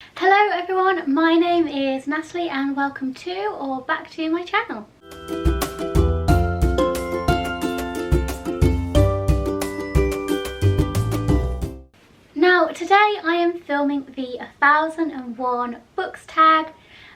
Hello everyone, my name is Natalie and welcome to or back to my channel. Now today I am filming the 1001 books tag,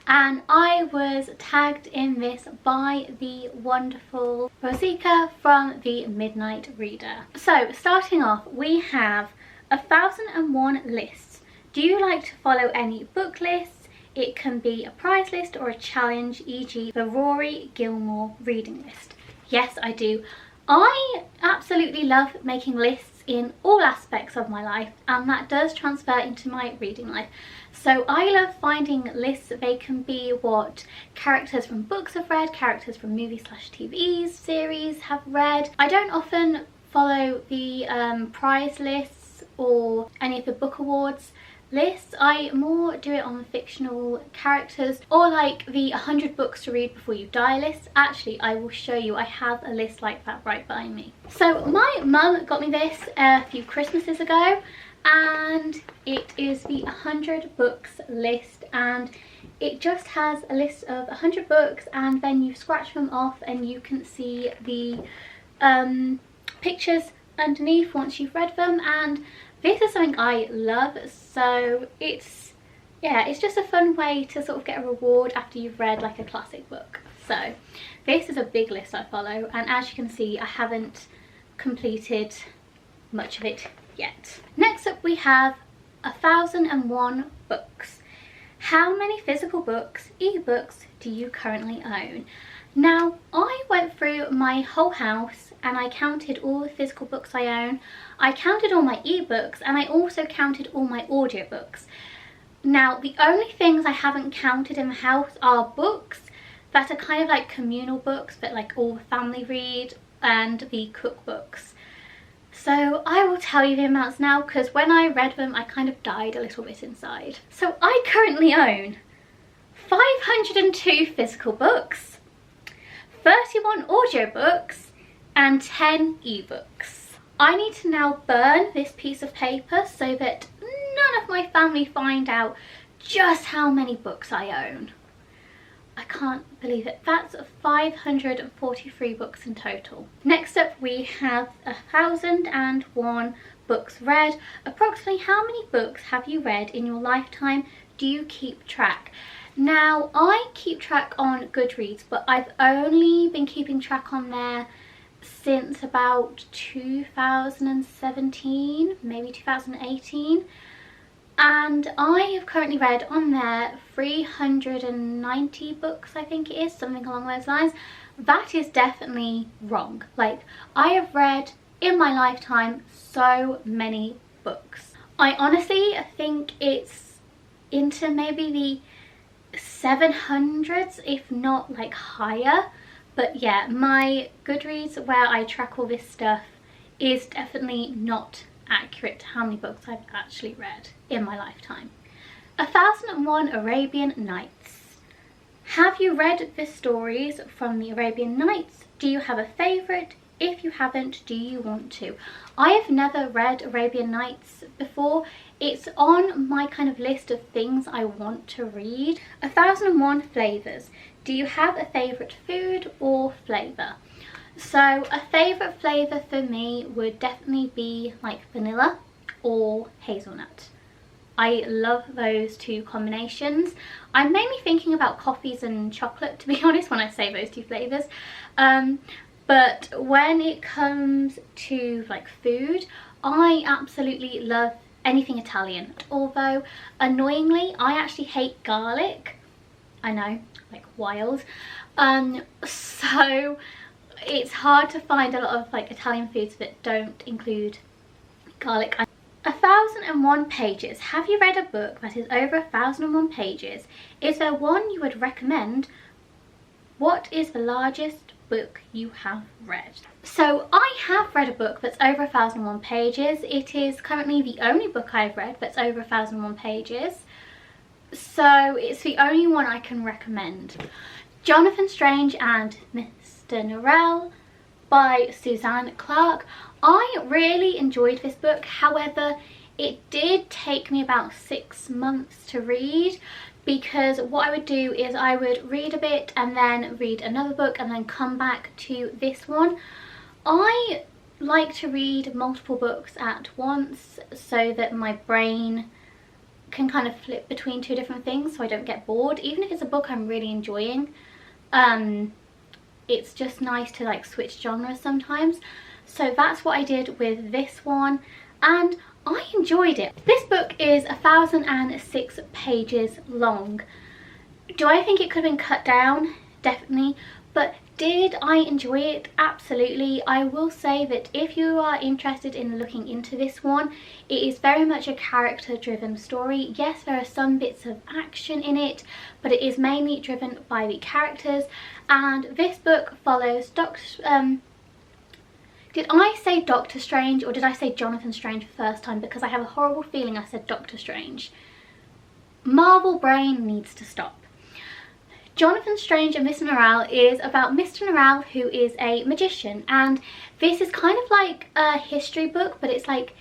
and I was tagged in this by the wonderful Rosika from the Midnight Reader. So starting off, we have 1001 lists. Do you like to follow any book lists? It can be a prize list or a challenge, e.g. the Rory Gilmore reading list. Yes, I do. I absolutely love making lists in all aspects of my life, and that does transfer into my reading life. So I love finding lists. They can be what characters from books have read, characters from movie/TV series have read. I don't often follow the prize lists or any of the book awards lists. I more do it on fictional characters, or like the 100 books to read before you die list. Actually, I will show you. I have a list like that right behind me. So my mum got me this a few Christmases ago, and it is the 100 books list, and it just has a list of 100 books, and then you scratch them off and you can see the pictures underneath once you've read them. And this is something I love, so it's just a fun way to sort of get a reward after you've read like a classic book. So this is a big list I follow, and as you can see, I haven't completed much of it yet. Next up we have 1001 books. How many physical books, ebooks, do you currently own? Now, I went through my whole house and I counted all the physical books I own. I counted all my ebooks, and I also counted all my audiobooks. Now, the only things I haven't counted in the house are books that are kind of like communal books that like all the family read, and the cookbooks. So I will tell you the amounts now, because when I read them I kind of died a little bit inside. So I currently own 502 physical books, 31 audiobooks, and 10 ebooks. I need to now burn this piece of paper so that none of my family find out just how many books I own. I can't believe it. That's 543 books in total. Next up we have 1001 books read. Approximately how many books have you read in your lifetime? Do you keep track? Now, I keep track on Goodreads, but I've only been keeping track on there since about 2017, maybe 2018. And I have currently read on there 390 books, I think it is, something along those lines. That is definitely wrong. Like, I have read in my lifetime so many books. I honestly think it's into maybe the 700s, if not like higher. But yeah, my Goodreads, where I track all this stuff, is definitely not accurate to how many books I've actually read in my lifetime. 1001 Arabian Nights. Have you read the stories from the Arabian Nights? Do you have a favourite? If you haven't, do you want to? I have never read Arabian Nights before. It's on my kind of list of things I want to read. 1001 Flavours. Do you have a favourite food or flavour? So a favourite flavour for me would definitely be like vanilla or hazelnut. I love those two combinations. I'm mainly thinking about coffees and chocolate, to be honest, when I say those two flavours. But when it comes to like food, I absolutely love anything Italian. Although annoyingly, I actually hate garlic. I know, like wild. So it's hard to find a lot of like Italian foods that don't include garlic. 1001 pages. Have you read a book that is over 1001 pages? Is there one you would recommend? What is the largest book you have read? So I have read a book that's over 1001 pages. It is currently the only book I've read that's over 1001 pages. So it's the only one I can recommend. Jonathan Strange and Mr. Narelle by Suzanne Clarke. I really enjoyed this book. However, It did take me about 6 months to read, because what I would do is I would read a bit and then read another book and then come back to this one. I like to read multiple books at once so that my brain can kind of flip between two different things so I don't get bored. Even if it's a book I'm really enjoying, it's just nice to like switch genres sometimes. So that's what I did with this one, and I enjoyed it. This book is 1,006 pages long. Do I think it could have been cut down? Definitely. But did I enjoy it? Absolutely. I will say that if you are interested in looking into this one, it is very much a character driven story. Yes, there are some bits of action in it, but it is mainly driven by the characters. And this book follows did I say Doctor Strange or did I say Jonathan Strange the first time? Because I have a horrible feeling I said Doctor Strange. Marvel brain needs to stop. Jonathan Strange and Mr. Narelle is about Mr. Narelle, who is a magician, and this is kind of like a history book, but it's like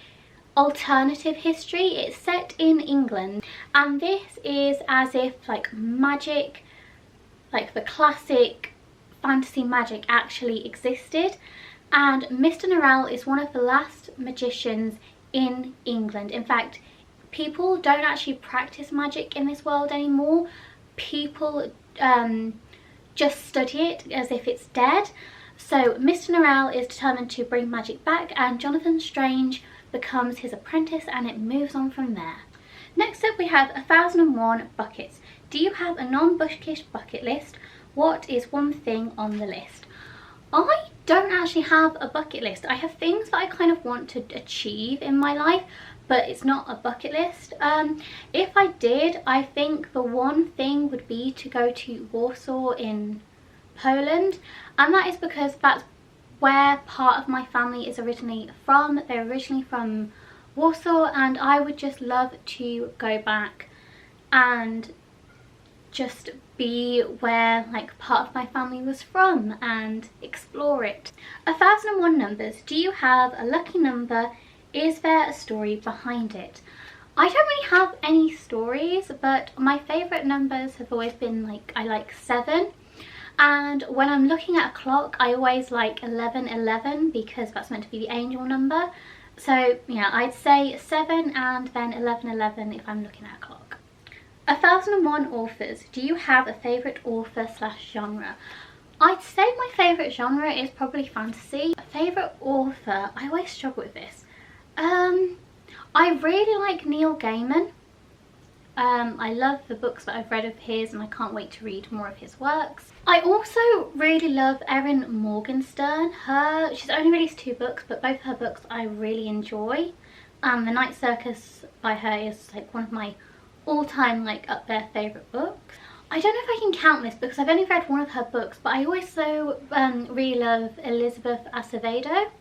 alternative history. It's set in England, and this is as if like magic, like the classic fantasy magic, actually existed. And Mr. Narelle is one of the last magicians in England. In fact, people don't actually practice magic in this world anymore. People just study it as if it's dead. So Mr. Narelle is determined to bring magic back, and Jonathan Strange becomes his apprentice, and it moves on from there. Next up we have 1001 buckets. Do you have a non-bookish bucket list? What is one thing on the list? I don't actually have a bucket list. I have things that I kind of want to achieve in my life, but it's not a bucket list. If I did, I think the one thing would be to go to Warsaw in Poland, and that is because that's where part of my family is originally from. They're originally from Warsaw, and I would just love to go back and just be where like part of my family was from and explore it. 1001 numbers. Do you have a lucky number? Is there a story behind it? I don't really have any stories, but my favourite numbers have always been like, I like 7. And when I'm looking at a clock, I always like 1111 because that's meant to be the angel number. So yeah, I'd say 7 and then 1111 if I'm looking at a clock. 1001 authors. Do you have a favourite author / genre? I'd say my favourite genre is probably fantasy. A favourite author, I always struggle with this. I really like Neil Gaiman. I love the books that I've read of his, and I can't wait to read more of his works. I also really love Erin Morgenstern. She's only released 2 books, but both her books I really enjoy. The Night Circus by her is like one of my all-time like up there favourite books. I don't know if I can count this because I've only read one of her books, but I also really love Elizabeth Acevedo,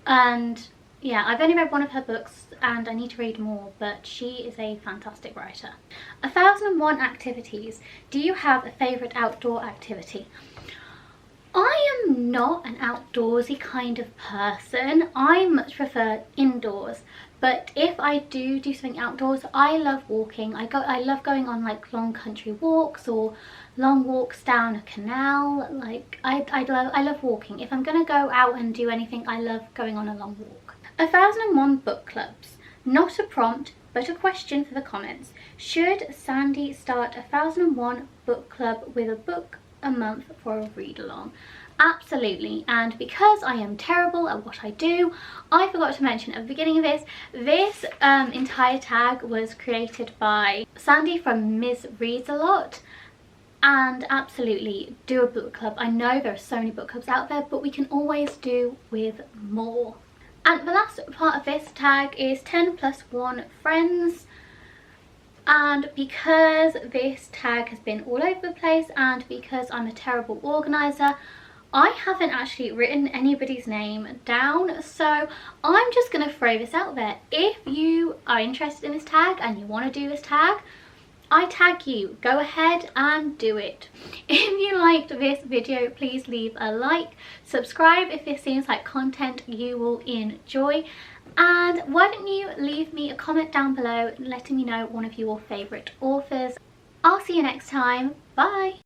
and yeah, I've only read one of her books and I need to read more, but she is a fantastic writer. 1001 activities. Do you have a favourite outdoor activity? I am not an outdoorsy kind of person. I much prefer indoors. But if I do something outdoors, I love walking. I love going on like long country walks or long walks down a canal. Like I love walking. If I'm gonna go out and do anything, I love going on a long walk. 1001 book clubs. Not a prompt, but a question for the comments. Should Sandy start 1001 book club with a book a month for a read along? Absolutely. And because I am terrible at what I do, I forgot to mention at the beginning of this entire tag was created by Sandy from Ms. Reads a Lot. And absolutely do a book club. I know there are so many book clubs out there, but we can always do with more. And the last part of this tag is 10 + 1 friends. And because this tag has been all over the place and because I'm a terrible organiser, I haven't actually written anybody's name down, so I'm just going to throw this out there. If you are interested in this tag and you want to do this tag, I tag you. Go ahead and do it. If you liked this video, please leave a like, subscribe if this seems like content you will enjoy, And why don't you leave me a comment down below letting me know one of your favourite authors. I'll see you next time. Bye!